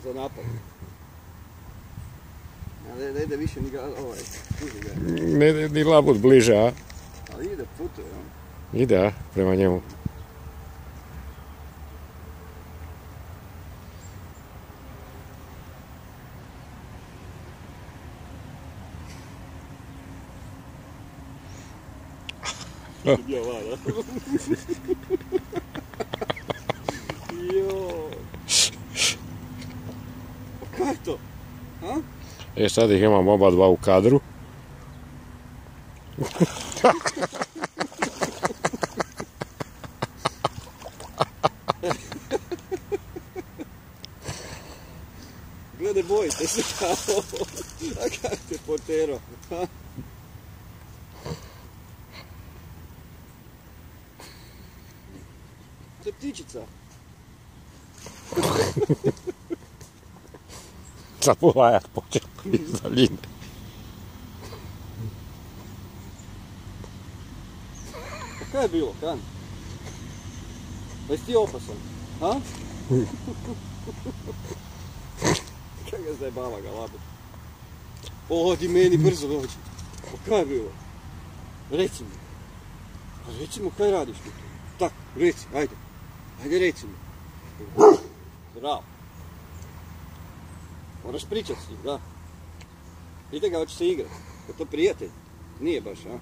za napad. Ne ide više ni tuži ga. Ne ide ni labud bliže, a? Ali ide, putuje, a? Ide, a? Prema njemu. Ja, vada. Jo. Pa kaj je to? A? Sad ih imam oba dva u kadru. Gledaj, bojite se kao. A kak te potero? To je ptičica. Zapulajat počeo iz daljine. Pa kaj je bilo, kan? Pa jesi ti opasan, a? Kaj ga zajebava ga, labud? Odi meni, brzo dođi. Pa kaj je bilo? Reci mi. Pa reci mu kaj radiš tu? Tak, reci, ajde. Ajde reci mi. Zdravo. Moraš pričat s njim, da. Pitaj ga, hoće se igrat. Je to prijatelj? Nije baš, a?